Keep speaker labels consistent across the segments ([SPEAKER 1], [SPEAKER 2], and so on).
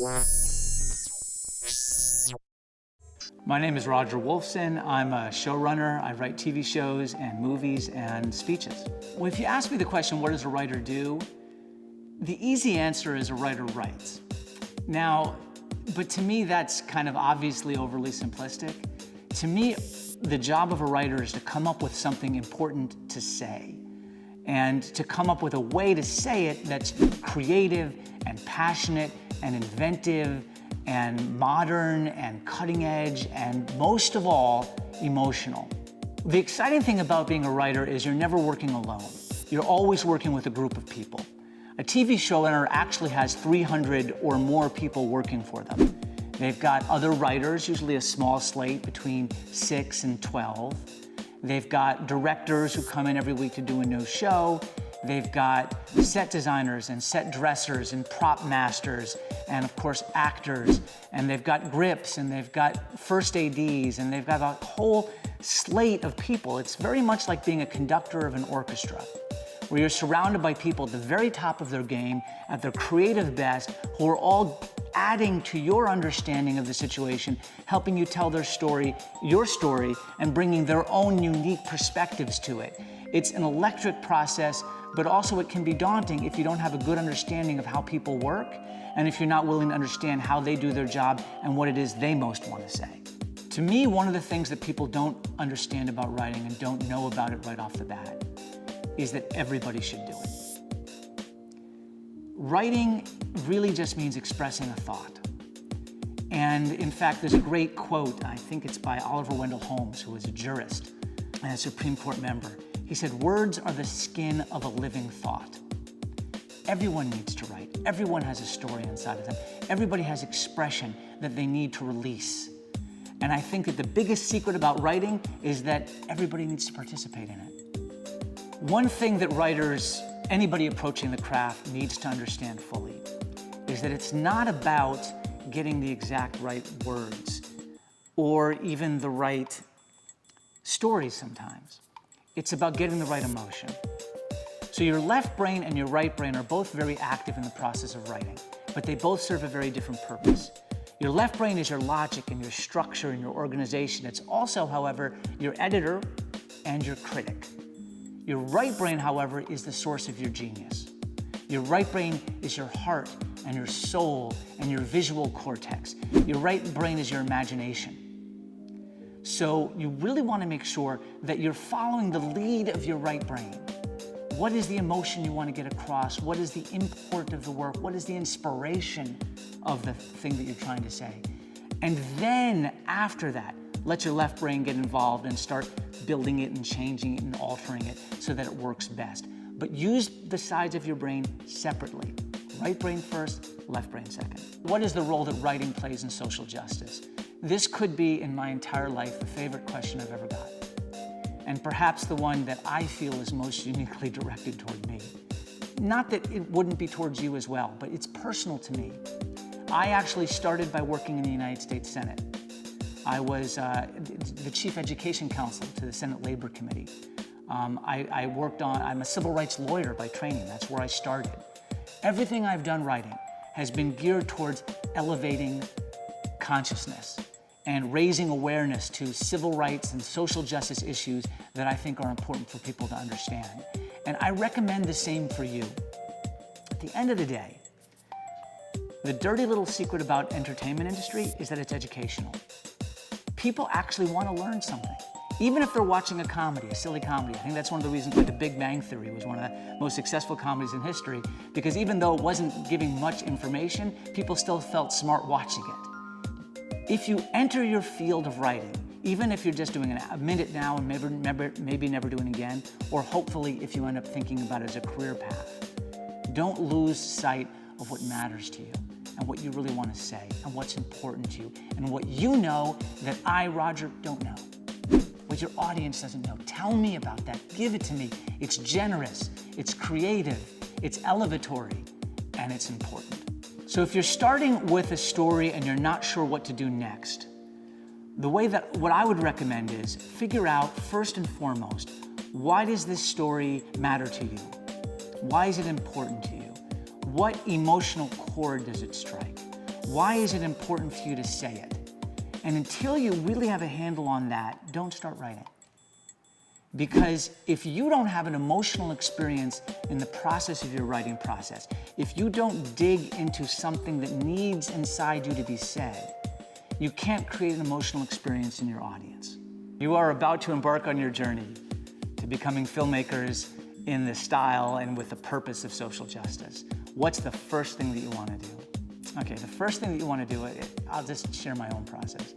[SPEAKER 1] My name is Roger Wolfson. I'm a showrunner. I write TV shows and movies and speeches. Well, if you ask me the question, what does a writer do? The easy answer is a writer writes. Now, but to me, that's kind of obviously overly simplistic. To me, the job of a writer is to come up with something important to say, and to come up with a way to say it that's creative and passionate and inventive and modern and cutting edge and most of all, emotional. The exciting thing about being a writer is you're never working alone. You're always working with a group of people. A TV showrunner actually has 300 or more people working for them. They've got other writers, usually a small slate between 6 and 12. They've got directors who come in every week to do a new show. They've got set designers and set dressers and prop masters and of course actors. And they've got grips and they've got first ADs and they've got a whole slate of people. It's very much like being a conductor of an orchestra, where you're surrounded by people at the very top of their game, at their creative best, who are all adding to your understanding of the situation, helping you tell their story, your story, and bringing their own unique perspectives to it. It's an electric process, but also it can be daunting if you don't have a good understanding of how people work, and if you're not willing to understand how they do their job and what it is they most want to say. To me, one of the things that people don't understand about writing and don't know about it right off the bat is that everybody should do it. Writing really just means expressing a thought. And in fact, there's a great quote, I think it's by Oliver Wendell Holmes, who was a jurist and a Supreme Court member. He said, "Words are the skin of a living thought." Everyone needs to write. Everyone has a story inside of them. Everybody has expression that they need to release. And I think that the biggest secret about writing is that everybody needs to participate in it. One thing that writers, anybody approaching the craft, needs to understand fully is that it's not about getting the exact right words or even the right stories sometimes. It's about getting the right emotion. So your left brain and your right brain are both very active in the process of writing, but they both serve a very different purpose. Your left brain is your logic and your structure and your organization. It's also, however, your editor and your critic. Your right brain, however, is the source of your genius. Your right brain is your heart and your soul and your visual cortex. Your right brain is your imagination. So you really want to make sure that you're following the lead of your right brain. What is the emotion you want to get across? What is the import of the work? What is the inspiration of the thing that you're trying to say? And then after that, let your left brain get involved and start building it and changing it and altering it so that it works best. But use the sides of your brain separately. Right brain first, left brain second. What is the role that writing plays in social justice? This could be, in my entire life, the favorite question I've ever got. And perhaps the one that I feel is most uniquely directed toward me. Not that it wouldn't be towards you as well, but it's personal to me. I actually started by working in the United States Senate. I was the chief education counsel to the Senate Labor Committee. I'm a civil rights lawyer by training. That's where I started. Everything I've done writing has been geared towards elevating consciousness and raising awareness to civil rights and social justice issues that I think are important for people to understand. And I recommend the same for you. At the end of the day, the dirty little secret about entertainment industry is that it's educational. People actually want to learn something. Even if they're watching a comedy, a silly comedy. I think that's one of the reasons why The Big Bang Theory was one of the most successful comedies in history, because even though it wasn't giving much information, people still felt smart watching it. If you enter your field of writing, even if you're just doing a minute now and maybe never doing it again, or hopefully if you end up thinking about it as a career path, don't lose sight of what matters to you and what you really want to say and what's important to you and what you know that I, Roger, don't know. What your audience doesn't know. Tell me about that. Give it to me. It's generous, it's creative, it's elevatory, and it's important. So if you're starting with a story and you're not sure what to do next, what I would recommend is figure out first and foremost, why does this story matter to you? Why is it important to you? What emotional chord does it strike? Why is it important for you to say it? And until you really have a handle on that, don't start writing. Because if you don't have an emotional experience in the process of your writing process, if you don't dig into something that needs inside you to be said, you can't create an emotional experience in your audience. You are about to embark on your journey to becoming filmmakers in the style and with the purpose of social justice. What's the first thing that you want to do? Okay, the first thing that you want to do, I'll just share my own process.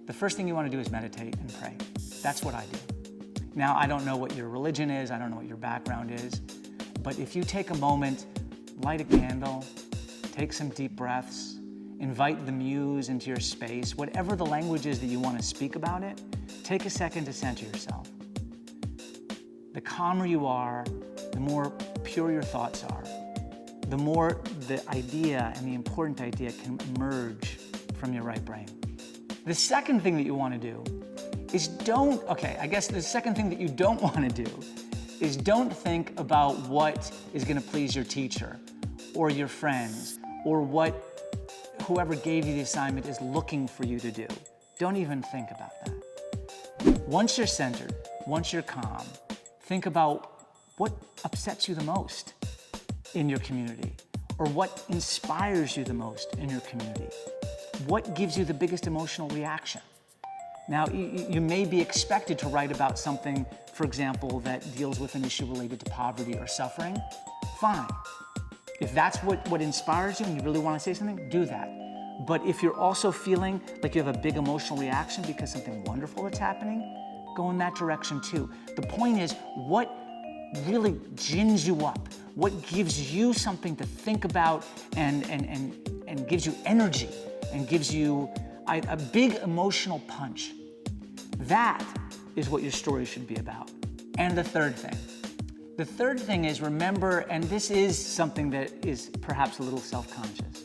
[SPEAKER 1] The first thing you want to do is meditate and pray. That's what I do. Now, I don't know what your religion is, I don't know what your background is, but if you take a moment, light a candle, take some deep breaths, invite the muse into your space, whatever the language is that you want to speak about it, take a second to center yourself. The calmer you are, the more pure your thoughts are, the more the idea and the important idea can emerge from your right brain. The second thing that you want to do is the second thing that you don't want to do is don't think about what is going to please your teacher or your friends or what whoever gave you the assignment is looking for you to do. Don't even think about that. Once you're centered, once you're calm, think about what upsets you the most in your community or what inspires you the most in your community. What gives you the biggest emotional reaction? Now, you may be expected to write about something, for example, that deals with an issue related to poverty or suffering. Fine. If that's what inspires you and you really want to say something, do that. But if you're also feeling like you have a big emotional reaction because something wonderful that's happening, go in that direction too. The point is, what really gins you up? What gives you something to think about and gives you energy and gives you a big emotional punch? That is what your story should be about. And the third thing is remember, and this is something that is perhaps a little self-conscious,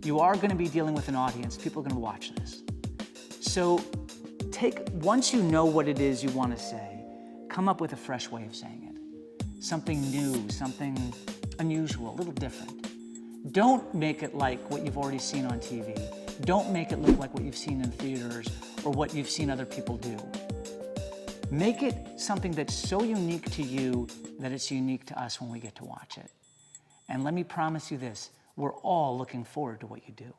[SPEAKER 1] you are going to be dealing with an audience. People are going to watch this. So once you know what it is you want to say, come up with a fresh way of saying it. Something new, something unusual, a little different. Don't make it like what you've already seen on TV. Don't make it look like what you've seen in theaters or what you've seen other people do. Make it something that's so unique to you that it's unique to us when we get to watch it. And let me promise you this, we're all looking forward to what you do.